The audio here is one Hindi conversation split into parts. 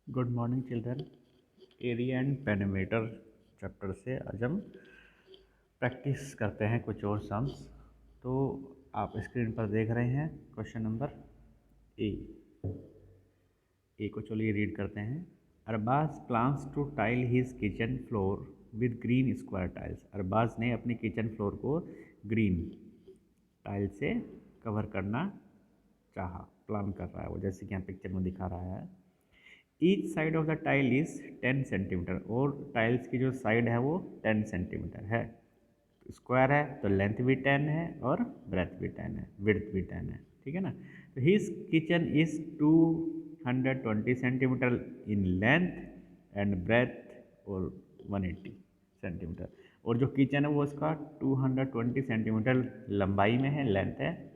Good morning children. Area and perimeter chapter से आज हम प्रैक्टिस करते हैं कुछ और सम्स। तो आप स्क्रीन पर देख रहे हैं क्वेश्चन नंबर ए को चलिए रीड करते हैं। Arbaaz plans to tile his kitchen floor with green square tiles. Arbaaz ने अपनी किचन फ्लोर को ग्रीन टाइल से कवर करना चाहा, प्लान कर रहा है वो, जैसे कि यहाँ पिक्चर में दिखा रहा है। Each side of the tile is 10 centimetre, और टाइल्स की जो साइड है वो 10 सेंटीमीटर है। स्क्वायर है तो लेंथ भी 10 है और ब्रेथ भी 10 है, विड्थ भी 10 है, ठीक है ना। तो his kitchen is 220 centimetre in length and breadth और 180 सेंटीमीटर। और जो किचन है वो उसका 220 सेंटीमीटर लंबाई में है, लेंथ है,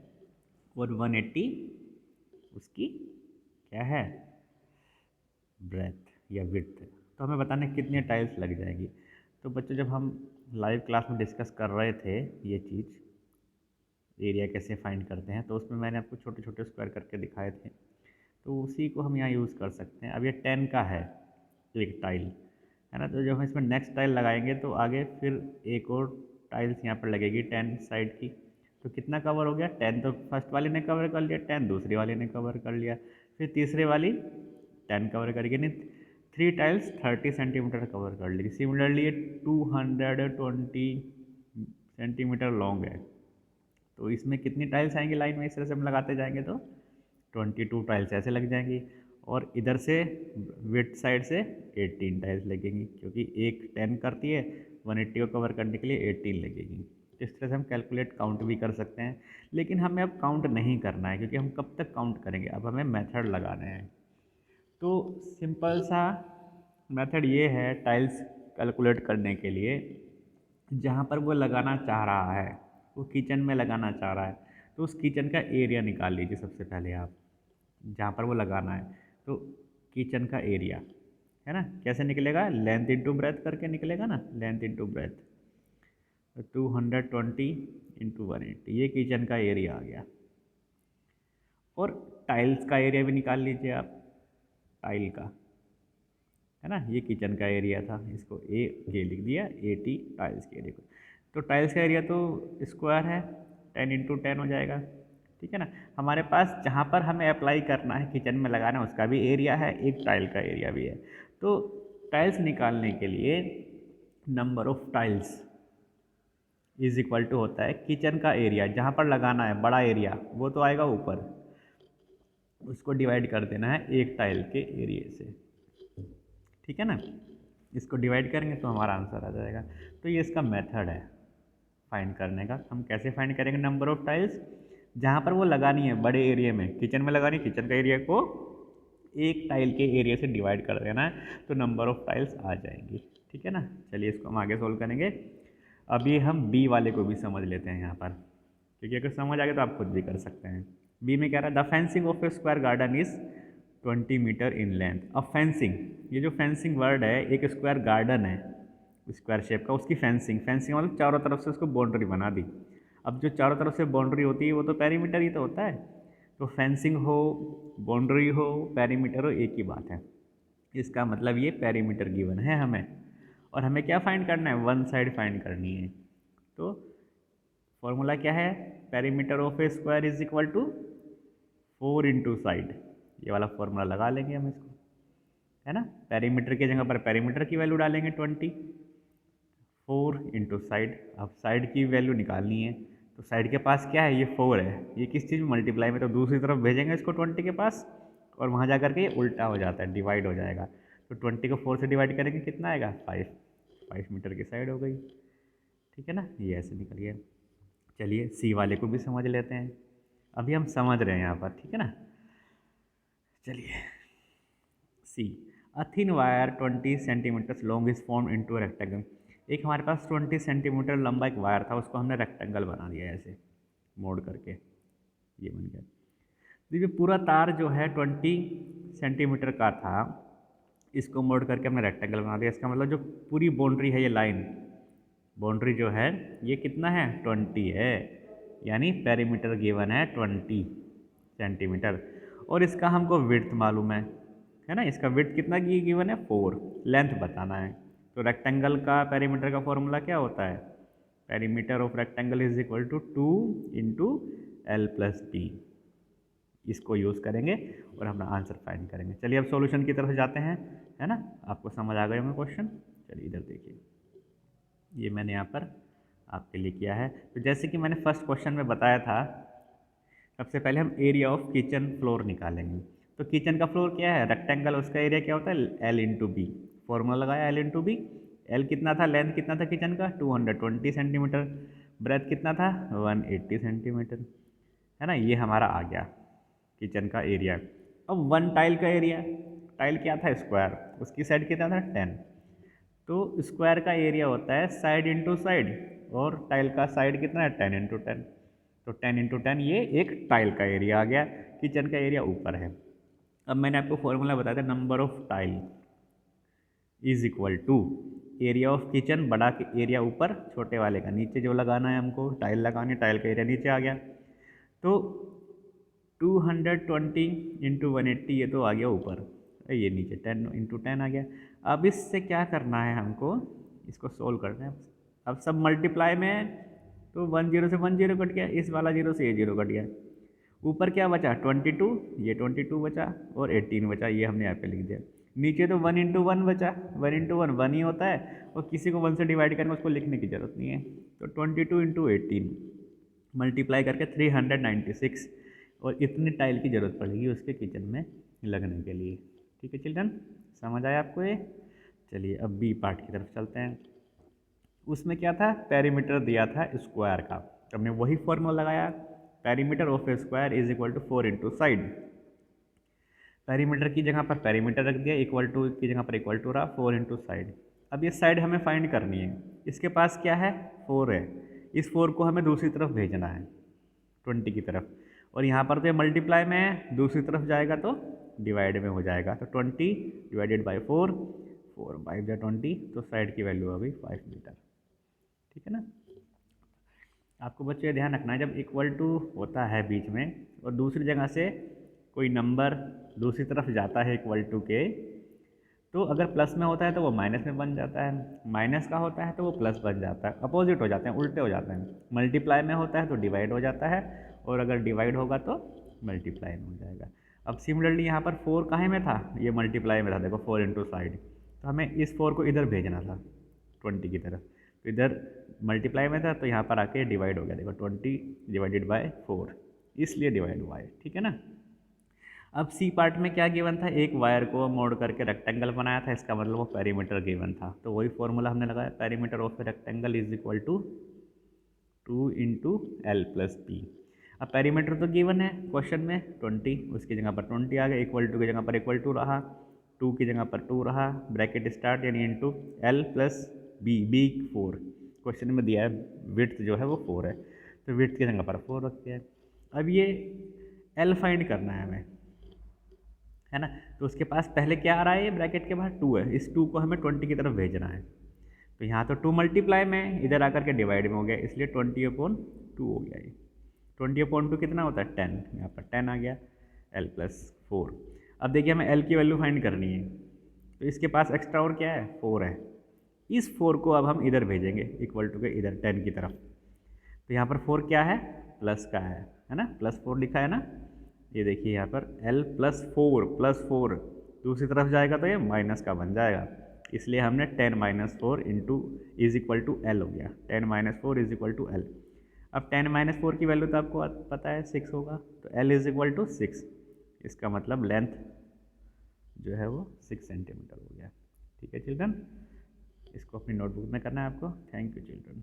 और 180 उसकी क्या है, ब्रेथ या विड्थ। तो हमें बताना है कितने टाइल्स लग जाएंगी। तो बच्चों, जब हम लाइव क्लास में डिस्कस कर रहे थे ये चीज़, एरिया कैसे फाइंड करते हैं, तो उसमें मैंने आपको छोटे छोटे स्क्वायर करके दिखाए थे, तो उसी को हम यहाँ यूज़ कर सकते हैं। अब ये 10 का है एक टाइल, है ना। तो जब हम इसमें नेक्स्ट टाइल लगाएंगे तो आगे फिर एक और टाइल्स यहाँ पर लगेगी 10 साइड की। तो कितना कवर हो गया, 10 तो फर्स्ट वाले ने कवर कर लिया, 10 दूसरी वाले ने कवर कर लिया, फिर तीसरे वाली 10 कवर करेगी, नहीं 3 टाइल्स 30 सेंटीमीटर कवर कर लेगी। सिमिलरली ये 220 सेंटीमीटर लॉन्ग है, तो इसमें कितनी टाइल्स आएंगी लाइन में, इस तरह से हम लगाते जाएंगे तो 22 टाइल्स ऐसे लग जाएंगी। और इधर से विड्थ साइड से 18 टाइल्स लगेंगी, क्योंकि एक 10 करती है, 180 को कवर करने के लिए 18 लगेगी। इस तरह से हम कैलकुलेट काउंट भी कर सकते हैं, लेकिन हमें अब काउंट नहीं करना है, क्योंकि हम कब तक काउंट करेंगे, अब हमें मेथड लगाने हैं। तो सिंपल सा मेथड ये है टाइल्स कैलकुलेट करने के लिए। जहाँ पर वो लगाना चाह रहा है, वो किचन में लगाना चाह रहा है, तो उस किचन का एरिया निकाल लीजिए सबसे पहले आप, जहाँ पर वो लगाना है। तो किचन का एरिया है ना, कैसे निकलेगा, लेंथ इंटू ब्रेथ करके निकलेगा ना, लेंथ इंटू ब्रेथ। 220 इंटू 180, ये किचन का एरिया आ गया। और टाइल्स का एरिया भी निकाल लीजिए आप, टाइल का, है ना, ये किचन का एरिया था, इसको ये लिख दिया 80 टाइल्स के एरिया को। तो टाइल्स का एरिया तो स्क्वायर है, 10 इंटू 10 हो जाएगा, ठीक है ना। हमारे पास जहाँ पर हमें अप्लाई करना है, किचन में लगाना है, उसका भी एरिया है, एक टाइल का एरिया भी है। तो टाइल्स निकालने के लिए number of tiles is equal to होता है किचन का एरिया, जहाँ पर लगाना है बड़ा एरिया वो तो आएगा ऊपर, उसको डिवाइड कर देना है एक टाइल के एरिया से, ठीक है ना। इसको डिवाइड करेंगे तो हमारा आंसर आ जाएगा। तो ये इसका मेथड है फाइंड करने का। हम कैसे फाइंड करेंगे नंबर ऑफ टाइल्स, जहाँ पर वो लगानी है बड़े एरिया में, किचन में लगानी है, किचन का एरिया को एक टाइल के एरिया से डिवाइड कर देना है, तो नंबर ऑफ टाइल्स आ जाएंगी, ठीक है ना। चलिए इसको हम आगे सोल्व करेंगे। अभी हम बी वाले को भी समझ लेते हैं यहाँ पर, क्योंकि अगर समझ आ गया तो आप खुद भी कर सकते हैं। बी में क्या रहा है, the fencing of a square garden is 20 metre in length. अब फेंसिंग, ये जो फेंसिंग वर्ड है, एक स्क्वायर गार्डन है स्क्वायर शेप का, उसकी फेंसिंग, फेंसिंग मतलब चारों तरफ से उसको बाउंड्री बना दी। अब जो चारों तरफ से बाउंड्री होती है वो तो पेरीमीटर ही तो होता है। तो फेंसिंग हो, बाउंड्री हो, पेरीमीटर हो, एक ही बात है। इसका मतलब ये पेरीमीटर गिवन है हमें, और हमें क्या फाइंड करना है, वन साइड फाइंड करनी है। तो फॉर्मूला क्या है, perimeter of a square is equal to 4 into side, ये वाला फॉर्मूला लगा लेंगे हम इसको, है ना। पेरीमीटर की जगह पर पेरीमीटर की वैल्यू डालेंगे 20, 4 इंटू साइड। अब साइड की वैल्यू निकालनी है, तो साइड के पास क्या है, ये 4 है, ये किस चीज़ में मल्टीप्लाई में, तो दूसरी तरफ भेजेंगे इसको 20 के पास, और वहाँ जा करके ये उल्टा हो जाता है, डिवाइड हो जाएगा। तो 20 को 4 से डिवाइड करेंगे, कितना आएगा, 5 मीटर की साइड हो गई, ठीक है ना। ये ऐसे निकल गया। चलिए सी वाले को भी समझ लेते हैं, अभी हम समझ रहे हैं यहाँ पर, ठीक है ना। चलिए C, a thin wire 20 centimetre long is form into rectangle. एक हमारे पास 20 सेंटीमीटर लंबा एक वायर था, उसको हमने रेक्टेंगल बना दिया ऐसे मोड़ करके, ये बन गया। देखिए पूरा तार जो है 20 सेंटीमीटर का था, इसको मोड़ करके हमने रेक्टेंगल बना दिया। इसका मतलब जो पूरी बाउंड्री है, ये लाइन बाउंड्री जो है ये कितना है, 20 है, यानी पेरीमीटर गिवन है 20 सेंटीमीटर। और इसका हमको विड्थ मालूम है, है ना। इसका विड्थ कितना की गिवन है 4, लेंथ बताना है। तो रेक्टेंगल का पेरीमीटर का फॉर्मूला क्या होता है, perimeter of rectangle is equal to 2 into L plus B. इसको यूज़ करेंगे और अपना आंसर फाइंड करेंगे। चलिए अब सॉल्यूशन की तरफ जाते हैं, है ना। आपको समझ आ गए होंगे क्वेश्चन। चलिए इधर देखिए, ये मैंने यहाँ पर आपके लिए किया है। तो जैसे कि मैंने फर्स्ट क्वेश्चन में बताया था, सबसे पहले हम एरिया ऑफ किचन फ्लोर निकालेंगे। तो किचन का फ्लोर क्या है, रेक्टेंगल, उसका एरिया क्या होता है एल इंटू बी। फॉर्मूला लगाया एल इंटू बी। एल कितना था, लेंथ कितना था किचन का 220 सेंटीमीटर, ब्रेथ कितना था 180 सेंटीमीटर, है ना। ये हमारा आ गया किचन का एरिया। अब वन टाइल का एरिया, टाइल क्या था स्क्वायर, उसकी साइड कितना था 10। तो स्क्वायर का एरिया होता है साइड इंटू साइड, और टाइल का साइड कितना है 10 इंटू 10। तो 10 इंटू 10 ये एक टाइल का एरिया आ गया। किचन का एरिया ऊपर है। अब मैंने आपको फॉर्मूला बताया था, number of tile is equal to area of kitchen, बड़ा एरिया ऊपर, छोटे वाले का नीचे। जो लगाना है हमको, टाइल लगानी, टाइल का एरिया नीचे आ गया। तो 220 इंटू 180 ये तो आ गया ऊपर, ये नीचे 10 इंटू 10 आ गया। अब इससे क्या करना है हमको, इसको सोल्व करना है। अब सब मल्टीप्लाई में है, तो 1 0 से 1 0 कट गया, इस वाला 0 से ये 0 कट गया। ऊपर क्या बचा 22, ये 22 बचा, और 18 बचा, ये हमने यहाँ पे लिख दिया। नीचे तो 1 इंटू 1 बचा, 1 इंटू 1 1 ही होता है, और किसी को 1 से डिवाइड करके उसको लिखने की ज़रूरत नहीं है। तो 22 इंटू 18 मल्टीप्लाई करके 396, और इतनी टाइल की ज़रूरत पड़ेगी उसके किचन में लगने के लिए। ठीक है चिल्ड्रन, समझ आया आपको ये। चलिए अब बी पार्ट की तरफ चलते हैं। उसमें क्या था, पेरीमीटर दिया था स्क्वायर का। हमने वही फॉर्मूला लगाया, perimeter of a square is equal to 4 into side. Perimeter की जगह पर पेरीमीटर रख दिया, इक्वल टू की जगह पर इक्वल टू रहा, 4 इंटू साइड। अब ये साइड हमें फाइंड करनी है। इसके पास क्या है 4 है, इस 4 को हमें दूसरी तरफ भेजना है 20 की तरफ, और यहाँ पर तो ये मल्टीप्लाई में है, दूसरी तरफ जाएगा तो डिवाइड में हो जाएगा। तो 20 डिवाइडेड बाई 4, 4 बाई 20, तो साइड की वैल्यू अभी 5 मीटर। ठीक है ना। आपको बच्चे ध्यान रखना है, जब इक्वल टू होता है बीच में और दूसरी जगह से कोई नंबर दूसरी तरफ जाता है इक्वल टू के, तो अगर प्लस में होता है तो वो माइनस में बन जाता है, माइनस का होता है तो वो प्लस बन जाता है, अपोजिट हो जाते हैं, उल्टे हो जाते हैं। मल्टीप्लाई में होता है तो डिवाइड हो जाता है, और अगर डिवाइड होगा तो मल्टीप्लाई में हो जाएगा। अब सिमिलरली यहाँ पर 4 काहे में था, ये मल्टीप्लाई में था, देखो 4 इंटू साइड, तो हमें इस 4 को इधर भेजना था 20 की तरफ, तो इधर मल्टीप्लाई में था तो यहाँ पर आके डिवाइड हो गया, देखो 20 डिवाइडेड बाय 4, इसलिए डिवाइड हुआ है। ठीक है ना। अब सी पार्ट में क्या गिवन था, एक वायर को मोड़ करके रेक्टेंगल बनाया था, इसका मतलब वो पेरीमीटर गिवन था। तो वही फॉर्मूला हमने लगाया, perimeter of rectangle is equal to 2 into L plus B. अब पेरीमीटर तो गिवन है क्वेश्चन में 20, उसकी जगह पर 20 आ गया, इक्वल टू की जगह पर इक्वल टू रहा, 2 की जगह पर 2 रहा, ब्रैकेट स्टार्ट यानी into L plus B, B 4 question में दिया है, विड्थ जो है वो 4 है, तो विड्थ की जगह पर 4 रखते हैं। अब ये एल फाइंड करना है हमें, है ना। तो उसके पास पहले क्या आ रहा है, ये ब्रैकेट के बाहर 2 है, इस 2 को हमें 20 की तरफ भेजना है। तो यहाँ तो 2 मल्टीप्लाई में, इधर आकर के डिवाइड में हो गया, इसलिए 20/2 हो गया। ये 20/2 कितना होता है 10, यहाँ पर 10 आ गया, l प्लस 4। अब देखिए हमें l की वैल्यू फाइंड करनी है, तो इसके पास एक्स्ट्रा और क्या है 4 है, इस 4 को अब हम इधर भेजेंगे इक्वल टू के इधर 10 की तरफ। तो यहाँ पर 4 क्या है, प्लस का है ना, प्लस 4 लिखा है ना। ये देखिए यहाँ पर l प्लस 4 दूसरी तरफ जाएगा तो ये माइनस का बन जाएगा, इसलिए हमने 10 minus 4 into is equal to L हो गया, 10 minus 4 is equal to L. अब 10 माइनस 4 की वैल्यू तो आपको पता है 6 होगा, तो l इज इक्वल टू 6, इसका मतलब लेंथ जो है वो 6 सेंटीमीटर हो गया। ठीक है चिल्ड्रन, इसको अपनी नोटबुक में करना है आपको। Thank you children.